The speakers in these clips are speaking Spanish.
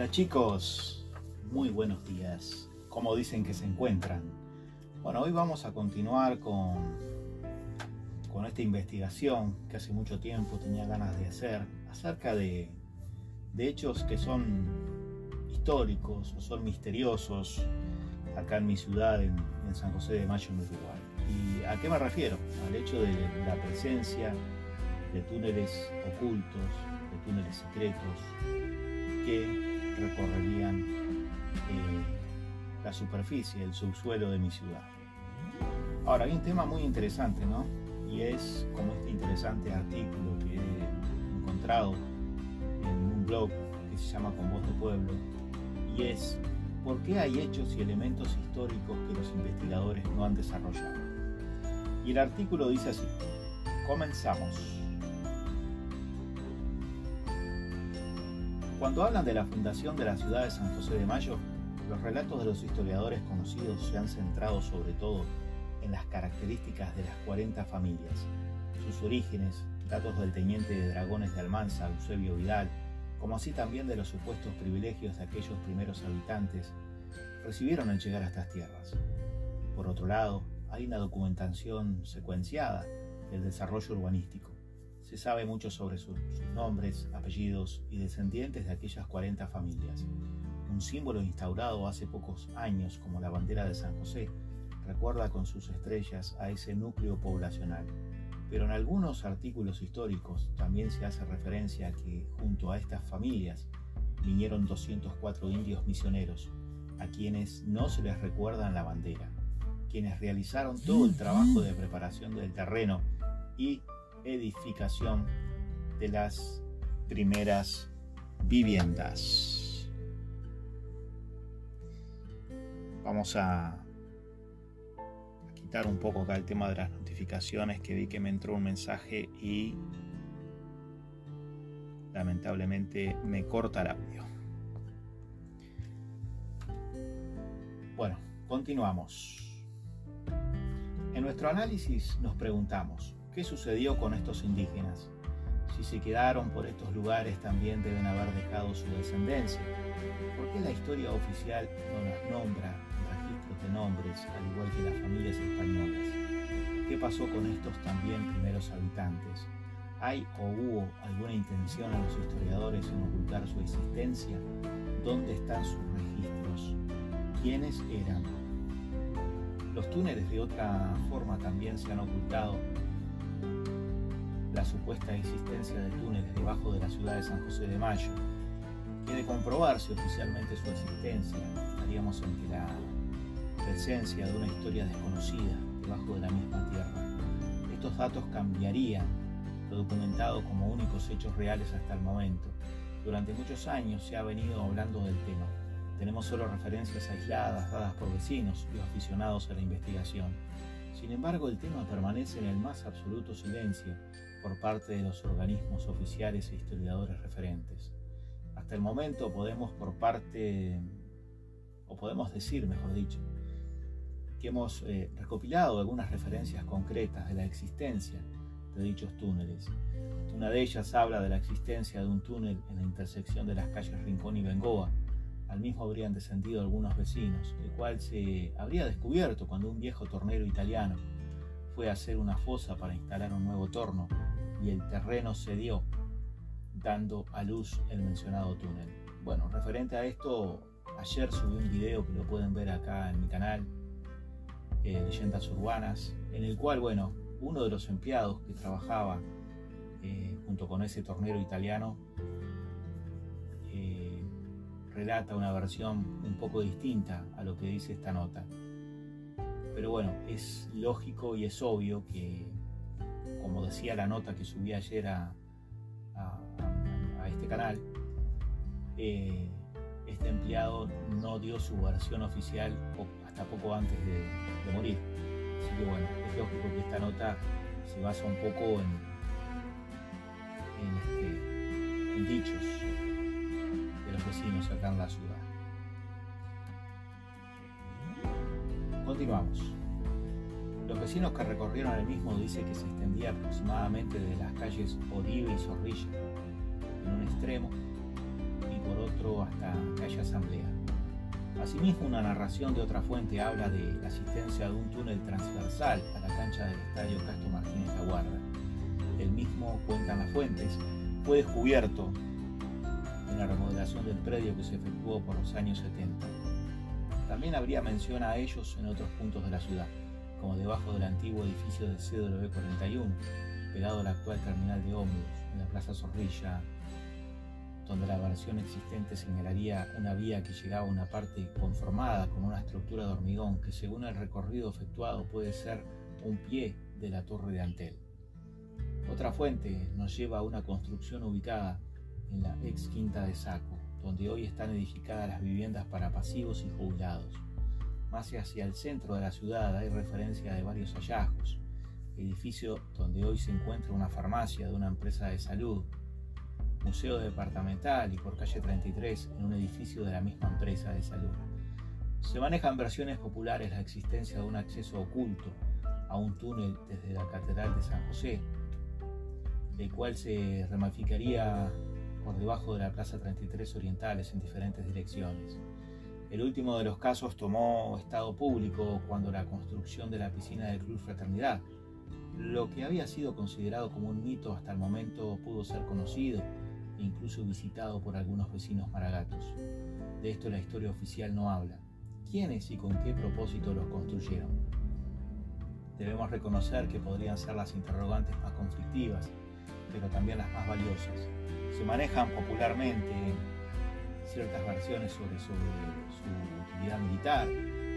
Hola chicos, muy buenos días. ¿Cómo dicen que se encuentran? Bueno, hoy vamos a continuar con esta investigación que hace mucho tiempo tenía ganas de hacer acerca de hechos que son históricos o son misteriosos acá en mi ciudad, en San José de Mayo, en Uruguay. ¿Y a qué me refiero? Al hecho de la presencia de túneles ocultos, de túneles secretos que recorrerían la superficie, el subsuelo de mi ciudad. Ahora, hay un tema muy interesante, ¿no? Y es como este interesante artículo que he encontrado en un blog que se llama Con Voz de Pueblo, y es ¿por qué hay hechos y elementos históricos que los investigadores no han desarrollado? Y el artículo dice así: comenzamos. Cuando hablan de la fundación de la ciudad de San José de Mayo, los relatos de los historiadores conocidos se han centrado sobre todo en las características de las 40 familias, sus orígenes, datos del teniente de dragones de Almanza, Eusebio Vidal, como así también de los supuestos privilegios de aquellos primeros habitantes recibieron al llegar a estas tierras. Por otro lado, hay una documentación secuenciada del desarrollo urbanístico. Se sabe mucho sobre sus nombres, apellidos y descendientes de aquellas 40 familias. Un símbolo instaurado hace pocos años como la bandera de San José recuerda con sus estrellas a ese núcleo poblacional. Pero en algunos artículos históricos también se hace referencia a que junto a estas familias vinieron 204 indios misioneros, a quienes no se les recuerda en la bandera, quienes realizaron todo el trabajo de preparación del terreno y edificación de las primeras viviendas. Vamos a quitar un poco acá el tema de las notificaciones, que vi que me entró un mensaje y lamentablemente me corta el audio. Bueno, continuamos. En nuestro análisis nos preguntamos: ¿qué sucedió con estos indígenas? Si se quedaron por estos lugares, también deben haber dejado su descendencia. ¿Por qué la historia oficial no las nombra en registros de nombres, al igual que las familias españolas? ¿Qué pasó con estos también primeros habitantes? ¿Hay o hubo alguna intención en los historiadores en ocultar su existencia? ¿Dónde están sus registros? ¿Quiénes eran? Los túneles de otra forma también se han ocultado. La supuesta existencia de túneles debajo de la ciudad de San José de Mayo, que de comprobarse oficialmente su existencia, estaríamos ante la presencia de una historia desconocida debajo de la misma tierra. Estos datos cambiarían lo documentado como únicos hechos reales hasta el momento. Durante muchos años se ha venido hablando del tema. Tenemos solo referencias aisladas dadas por vecinos y aficionados a la investigación. Sin embargo, el tema permanece en el más absoluto silencio por parte de los organismos oficiales e historiadores referentes. Hasta el momento podemos decir, mejor dicho, que hemos recopilado algunas referencias concretas de la existencia de dichos túneles. Una de ellas habla de la existencia de un túnel en la intersección de las calles Rincón y Bengoa. Al mismo habrían descendido algunos vecinos, el cual se habría descubierto cuando un viejo tornero italiano fue a hacer una fosa para instalar un nuevo torno y el terreno cedió, dando a luz el mencionado túnel. Bueno, referente a esto, ayer subí un video que lo pueden ver acá en mi canal, Leyendas Urbanas, en el cual, bueno, uno de los empleados que trabajaba junto con ese tornero italiano relata una versión un poco distinta a lo que dice esta nota. Pero bueno, es lógico y es obvio que, como decía la nota que subí ayer a este canal, este empleado no dio su versión oficial hasta poco antes de morir. Así que bueno, es lógico que esta nota se basa un poco en dichos de los vecinos acá en la ciudad. Continuamos. Los vecinos que recorrieron el mismo dicen que se extendía aproximadamente de las calles Oribe y Zorrilla en un extremo y por otro hasta que haya asamblea. Asimismo, una narración de otra fuente habla de la asistencia de un túnel transversal a la cancha del estadio Castro Martínez La Guarda. El mismo, cuentan las fuentes, fue descubierto en la remodelación del predio que se efectuó por los años 70. También habría mención a ellos en otros puntos de la ciudad, como debajo del antiguo edificio de CW41, pegado al actual terminal de ómnibus, en la Plaza Zorrilla, donde la versión existente señalaría una vía que llegaba a una parte conformada con una estructura de hormigón que, según el recorrido efectuado, puede ser un pie de la Torre de Antel. Otra fuente nos lleva a una construcción ubicada en la ex Quinta de Saco, donde hoy están edificadas las viviendas para pasivos y jubilados. Más hacia el centro de la ciudad hay referencia de varios hallazgos: edificio donde hoy se encuentra una farmacia de una empresa de salud, museo departamental, y por calle 33 en un edificio de la misma empresa de salud. Se manejan versiones populares la existencia de un acceso oculto a un túnel desde la Catedral de San José, el cual se ramificaría por debajo de la Plaza 33 Orientales en diferentes direcciones. El último de los casos tomó estado público cuando la construcción de la piscina del Club Fraternidad. Lo que había sido considerado como un mito hasta el momento pudo ser conocido e incluso visitado por algunos vecinos maragatos. De esto la historia oficial no habla. ¿Quiénes y con qué propósito los construyeron? Debemos reconocer que podrían ser las interrogantes más conflictivas, pero también las más valiosas. Se manejan popularmente ciertas versiones sobre su utilidad militar: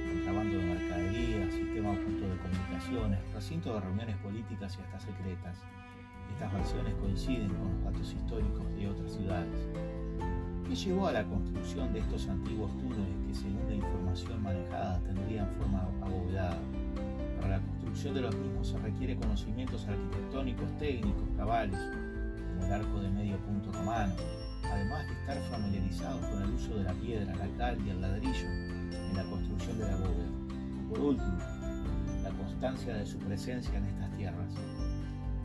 contrabando de mercadería, sistema oculto de comunicaciones, recinto de reuniones políticas y hasta secretas. Estas versiones coinciden con los datos históricos de otras ciudades. ¿Qué llevó a la construcción de estos antiguos túneles que, según la información manejada, tendrían forma abovedada? Para la construcción de los mismos se requiere conocimientos arquitectónicos técnicos cabales, como el arco de medio punto romano, además de estar familiarizados con el uso de la piedra, la cal y el ladrillo en la construcción de la bóveda. Por último, la constancia de su presencia en estas tierras.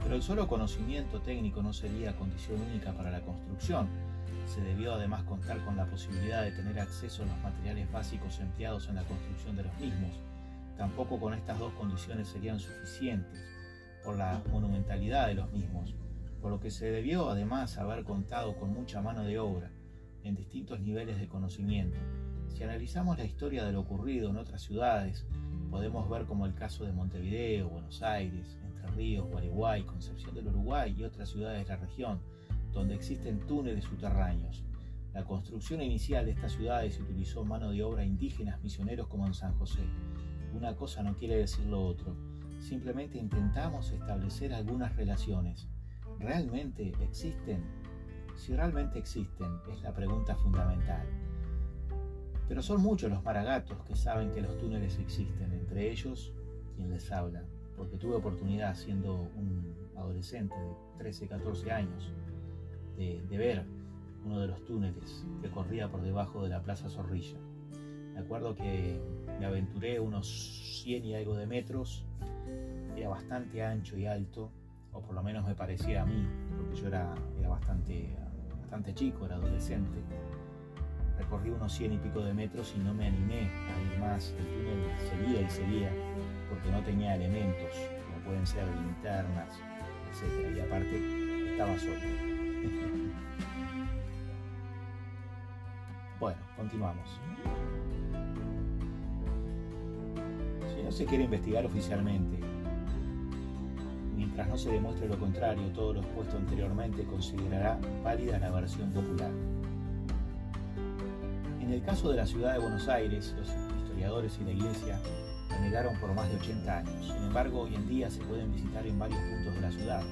Pero el solo conocimiento técnico no sería condición única para la construcción. Se debió además contar con la posibilidad de tener acceso a los materiales básicos empleados en la construcción de los mismos. Tampoco con estas dos condiciones serían suficientes por la monumentalidad de los mismos, por lo que se debió además haber contado con mucha mano de obra en distintos niveles de conocimiento. Si analizamos la historia de lo ocurrido en otras ciudades, podemos ver como el caso de Montevideo, Buenos Aires, Entre Ríos, Gualeguay, Concepción del Uruguay y otras ciudades de la región, donde existen túneles subterráneos. La construcción inicial de estas ciudades utilizó mano de obra indígenas misioneros como en San José. Una cosa no quiere decir lo otro. Simplemente intentamos establecer algunas relaciones. ¿Realmente existen? Si realmente existen, es la pregunta fundamental. Pero son muchos los maragatos que saben que los túneles existen, entre ellos quien les habla, porque tuve oportunidad, siendo un adolescente de 13, 14 años, de ver uno de los túneles que corría por debajo de la Plaza Zorrilla. Me acuerdo que me aventuré unos 100 y algo de metros, era bastante ancho y alto, o por lo menos me parecía a mí, porque yo era bastante chico, era adolescente. Recorrí unos 100 y pico de metros y no me animé a ir más. El túnel seguía, porque no tenía elementos, como pueden ser linternas, etc. Y aparte, estaba solo. Bueno, continuamos. Si no se quiere investigar oficialmente, mientras no se demuestre lo contrario, todo lo expuesto anteriormente considerará válida la versión popular. En el caso de la ciudad de Buenos Aires, los historiadores y la Iglesia la negaron por más de 80 años. Sin embargo, hoy en día se pueden visitar en varios puntos de la ciudad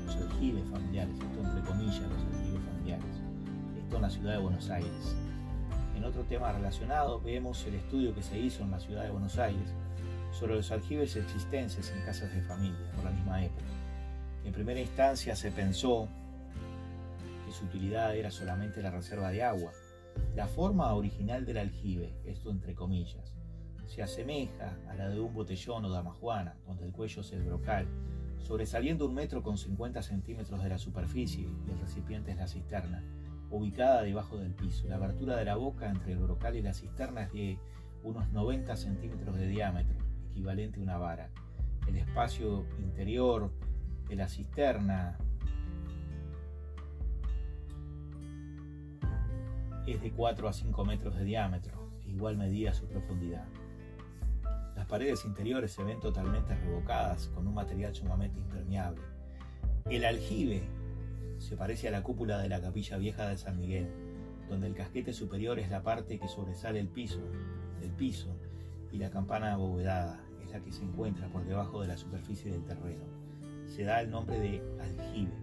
los aljibes familiares, esto entre comillas, los aljibes familiares, esto en la ciudad de Buenos Aires. En otro tema relacionado, vemos el estudio que se hizo en la ciudad de Buenos Aires sobre los aljibes existentes en casas de familia por la misma época. En primera instancia se pensó que su utilidad era solamente la reserva de agua. La forma original del aljibe, esto entre comillas, se asemeja a la de un botellón o damajuana, donde el cuello es el brocal, sobresaliendo 1,50 m de la superficie y el recipiente es la cisterna. ubicada debajo del piso. La abertura de la boca entre el brocal y la cisterna es de unos 90 centímetros de diámetro, equivalente a una vara. El espacio interior de la cisterna es de 4 a 5 metros de diámetro, e igual medida su profundidad. Las paredes interiores se ven totalmente revocadas con un material sumamente impermeable. El aljibe se parece a la cúpula de la capilla vieja de San Miguel, donde el casquete superior es la parte que sobresale del piso, y la campana abovedada es la que se encuentra por debajo de la superficie del terreno. Se da el nombre de aljibe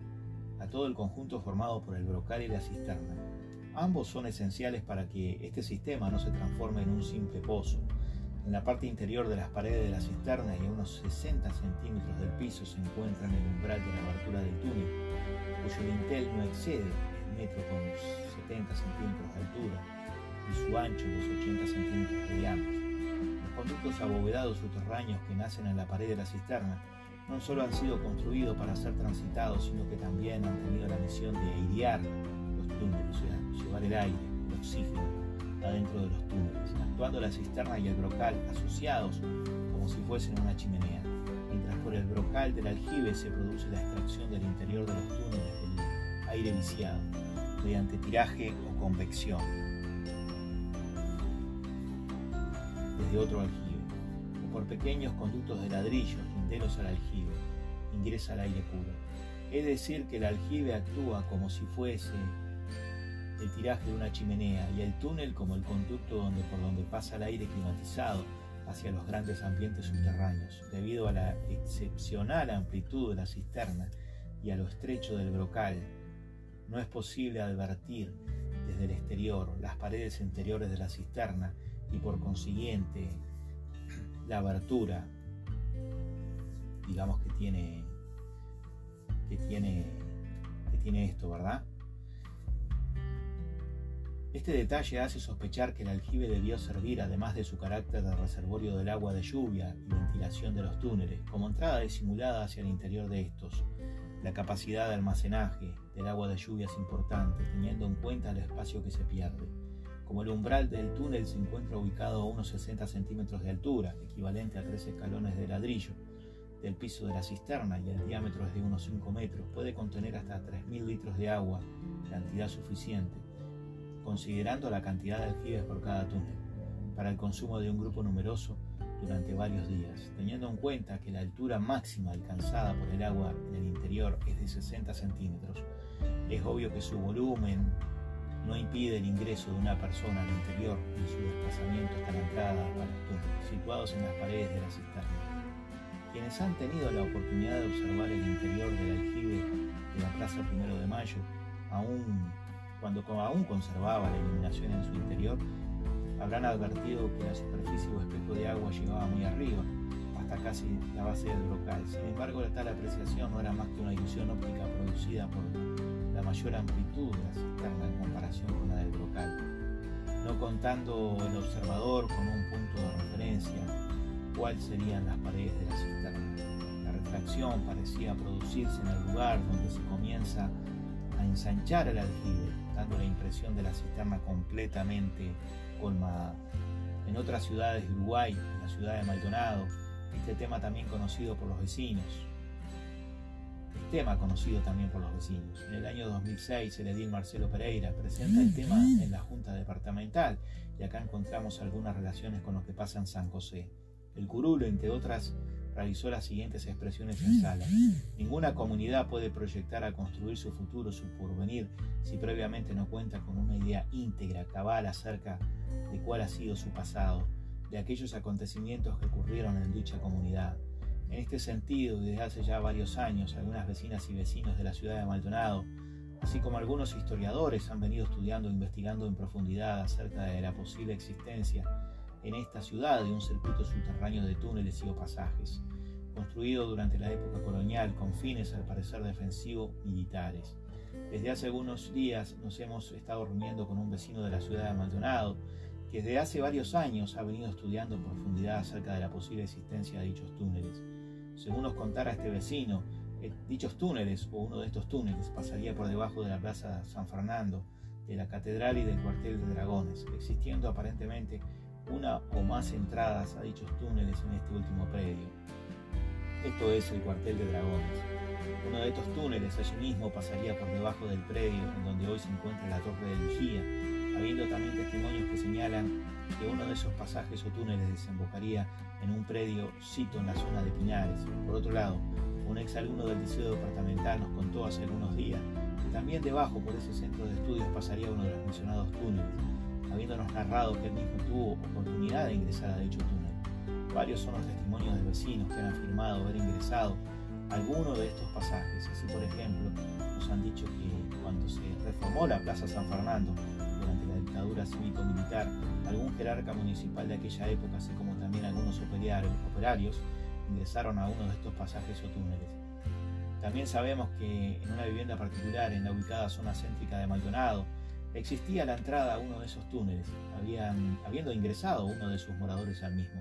a todo el conjunto formado por el brocal y la cisterna. Ambos son esenciales para que este sistema no se transforme en un simple pozo. En la parte interior de las paredes de la cisterna y a unos 60 centímetros del piso se encuentran el umbral de la abertura del túnel, cuyo dintel no excede el metro con 70 centímetros de altura y su ancho los 80 centímetros de diámetro. Los conductos abovedados subterráneos que nacen en la pared de la cisterna no solo han sido construidos para ser transitados, sino que también han tenido la misión de airear los túneles, o sea, llevar el aire, el oxígeno adentro de los túneles, actuando la cisterna y el brocal asociados como si fuesen una chimenea, mientras por el brocal del aljibe se produce la extracción del interior de los túneles del aire viciado, mediante tiraje o convección desde otro aljibe, o por pequeños conductos de ladrillo linderos al aljibe, ingresa el aire puro. Es decir, que el aljibe actúa como si fuese el tiraje de una chimenea y el túnel como el conducto por donde pasa el aire climatizado hacia los grandes ambientes subterráneos. Debido a la excepcional amplitud de la cisterna y a lo estrecho del brocal, no es posible advertir desde el exterior las paredes interiores de la cisterna y por consiguiente la abertura, digamos, que tiene esto, ¿verdad? Este detalle hace sospechar que el aljibe debió servir, además de su carácter de reservorio del agua de lluvia y ventilación de los túneles, como entrada disimulada hacia el interior de estos. La capacidad de almacenaje del agua de lluvia es importante, teniendo en cuenta el espacio que se pierde. Como el umbral del túnel se encuentra ubicado a unos 60 centímetros de altura, equivalente a 3 escalones de ladrillo, del piso de la cisterna y el diámetro es de unos 5 metros, puede contener hasta 3.000 litros de agua, cantidad suficiente, considerando la cantidad de aljibes por cada túnel, para el consumo de un grupo numeroso durante varios días. Teniendo en cuenta que la altura máxima alcanzada por el agua en el interior es de 60 centímetros, es obvio que su volumen no impide el ingreso de una persona al interior y su desplazamiento hasta la entrada a los túneles, situados en las paredes de la cisterna. Quienes han tenido la oportunidad de observar el interior del aljibe de la Plaza 1 de Mayo, cuando aún conservaba la iluminación en su interior, habrán advertido que la superficie o espejo de agua llegaba muy arriba, hasta casi la base del brocal. Sin embargo, tal apreciación no era más que una ilusión óptica producida por la mayor amplitud de la cisterna en comparación con la del brocal, no contando el observador con un punto de referencia cuáles serían las paredes de la cisterna. La refracción parecía producirse en el lugar donde se comienza a ensanchar el aljibe, dando la impresión de la cisterna completamente colmada. En otras ciudades de Uruguay, en la ciudad de Maldonado, este tema conocido por los vecinos. En el año 2006, el edil Marcelo Pereira presenta el tema en la Junta Departamental, y acá encontramos algunas relaciones con lo que pasa en San José. El curul, entre otras, realizó las siguientes expresiones en sala: ninguna comunidad puede proyectar a construir su futuro, su porvenir, si previamente no cuenta con una idea íntegra, cabal acerca de cuál ha sido su pasado, de aquellos acontecimientos que ocurrieron en dicha comunidad. En este sentido, desde hace ya varios años, algunas vecinas y vecinos de la ciudad de Maldonado, así como algunos historiadores, han venido estudiando e investigando en profundidad acerca de la posible existencia en esta ciudad de un circuito subterráneo de túneles y o pasajes, construido durante la época colonial con fines al parecer defensivos militares. Desde hace algunos días nos hemos estado reuniendo con un vecino de la ciudad de Maldonado, que desde hace varios años ha venido estudiando en profundidad acerca de la posible existencia de dichos túneles. Según nos contara este vecino, dichos túneles, o uno de estos túneles, pasaría por debajo de la plaza San Fernando, de la catedral y del cuartel de dragones, existiendo aparentemente una o más entradas a dichos túneles en este último predio. Esto es el cuartel de dragones. Uno de estos túneles allí mismo pasaría por debajo del predio en donde hoy se encuentra la torre de vigía, habiendo también testimonios que señalan que uno de esos pasajes o túneles desembocaría en un predio sito en la zona de Pinares. Por otro lado, un exalumno del liceo departamental nos contó hace algunos días que también debajo por ese centro de estudios pasaría uno de los mencionados túneles, habiéndonos narrado que él mismo tuvo oportunidad de ingresar a dicho túnel. Varios son los testimonios de vecinos que han afirmado haber ingresado a alguno de estos pasajes. Así, por ejemplo, nos han dicho que cuando se reformó la Plaza San Fernando durante la dictadura cívico-militar, algún jerarca municipal de aquella época, así como también algunos operarios, ingresaron a uno de estos pasajes o túneles. También sabemos que en una vivienda particular en la ubicada zona céntrica de Maldonado existía la entrada a uno de esos túneles, habiendo ingresado uno de sus moradores al mismo.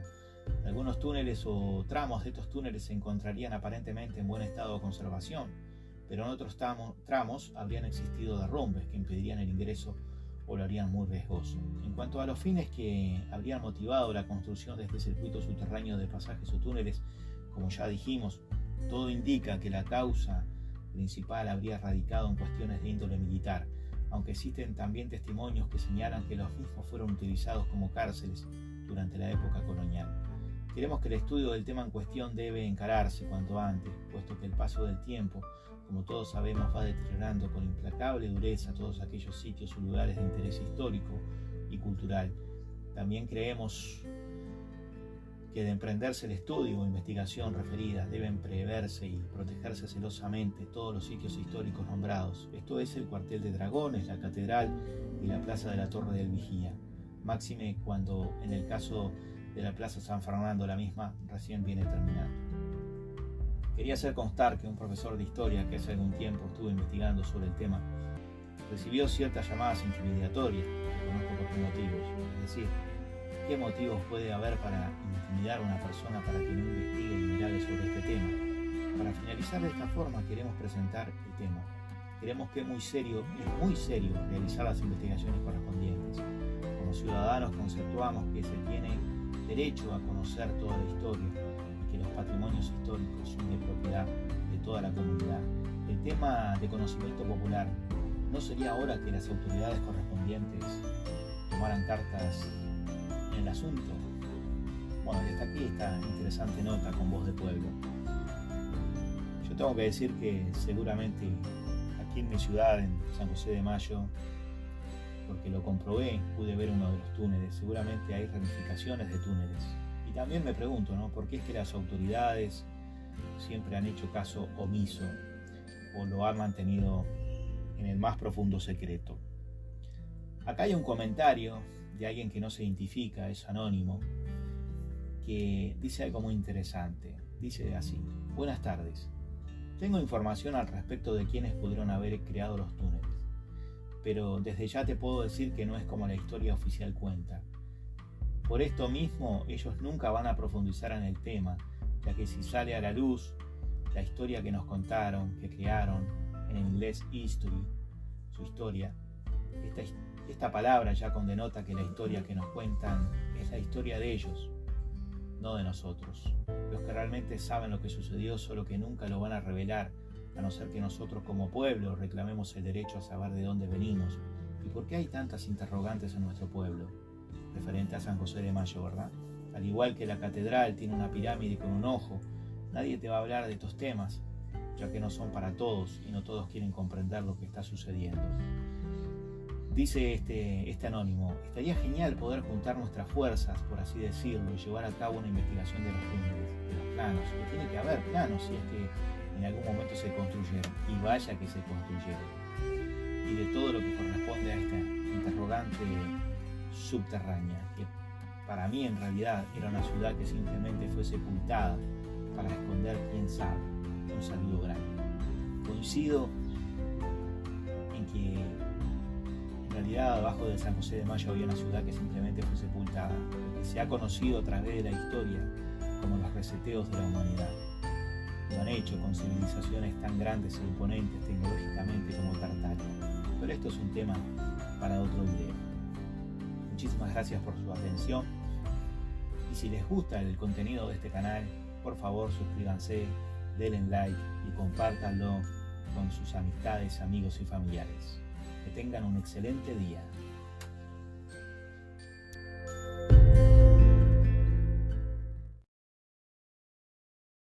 Algunos túneles o tramos de estos túneles se encontrarían aparentemente en buen estado de conservación, pero en otros tramos habrían existido derrumbes que impedirían el ingreso o lo harían muy riesgoso. En cuanto a los fines que habrían motivado la construcción de este circuito subterráneo de pasajes o túneles, como ya dijimos, todo indica que la causa principal habría radicado en cuestiones de índole militar, aunque existen también testimonios que señalan que los mismos fueron utilizados como cárceles durante la época colonial. Creemos que el estudio del tema en cuestión debe encararse cuanto antes, puesto que el paso del tiempo, como todos sabemos, va deteriorando con implacable dureza todos aquellos sitios o lugares de interés histórico y cultural. También creemos que de emprenderse el estudio o investigación referidas deben preverse y protegerse celosamente todos los sitios históricos nombrados. Esto es el cuartel de dragones, la catedral y la plaza de la Torre del Vigía. Máxime cuando en el caso de la Plaza San Fernando la misma recién viene terminando. Quería hacer constar que un profesor de historia que hace algún tiempo estuvo investigando sobre el tema recibió ciertas llamadas intimidatorias, conozco por qué motivos, es decir, qué motivos puede haber para intimidar a una persona para que no investigue y indague sobre este tema. Para finalizar de esta forma queremos presentar el tema. Creemos que es muy serio realizar las investigaciones correspondientes. Como ciudadanos conceptuamos que se tiene derecho a conocer toda la historia y que los patrimonios históricos son de propiedad de toda la comunidad. El tema de conocimiento popular, ¿no sería ahora que las autoridades correspondientes tomaran cartas en el asunto? Bueno, desde aquí esta interesante nota con voz de pueblo. Yo tengo que decir que seguramente aquí en mi ciudad, en San José de Mayo, porque lo comprobé, pude ver uno de los túneles, seguramente hay ramificaciones de túneles. Y también me pregunto, ¿no?, ¿por qué es que las autoridades siempre han hecho caso omiso o lo han mantenido en el más profundo secreto? Acá hay un comentario de alguien que no se identifica, es anónimo, que dice algo muy interesante. Dice así: buenas tardes, tengo información al respecto de quiénes pudieron haber creado los túneles, pero desde ya te puedo decir que no es como la historia oficial cuenta. Por esto mismo, ellos nunca van a profundizar en el tema, ya que si sale a la luz la historia que nos contaron, que crearon, en inglés history, su historia, esta palabra ya condenota que la historia que nos cuentan es la historia de ellos, no de nosotros. Los que realmente saben lo que sucedió, solo que nunca lo van a revelar, a no ser que nosotros como pueblo reclamemos el derecho a saber de dónde venimos y por qué hay tantas interrogantes en nuestro pueblo, referente a San José de Mayo, ¿verdad? Al igual que la catedral tiene una pirámide con un ojo, nadie te va a hablar de estos temas, ya que no son para todos y no todos quieren comprender lo que está sucediendo. Dice este anónimo: estaría genial poder juntar nuestras fuerzas, por así decirlo, y llevar a cabo una investigación de los túneles, de los planos, que tiene que haber planos si es que en algún momento se construyeron, y vaya que se construyeron, y de todo lo que corresponde a esta interrogante subterránea, que para mí en realidad era una ciudad que simplemente fue sepultada para esconder, quién sabe. Un saludo grande. Coincido en que en realidad abajo de San José de Mayo había una ciudad que simplemente fue sepultada, que se ha conocido a través de la historia como los reseteos de la humanidad. Lo han hecho con civilizaciones tan grandes e imponentes tecnológicamente como Tartaria, pero esto es un tema para otro video. Muchísimas gracias por su atención y si les gusta el contenido de este canal, por favor suscríbanse, denle like y compártanlo con sus amistades, amigos y familiares. Que tengan un excelente día.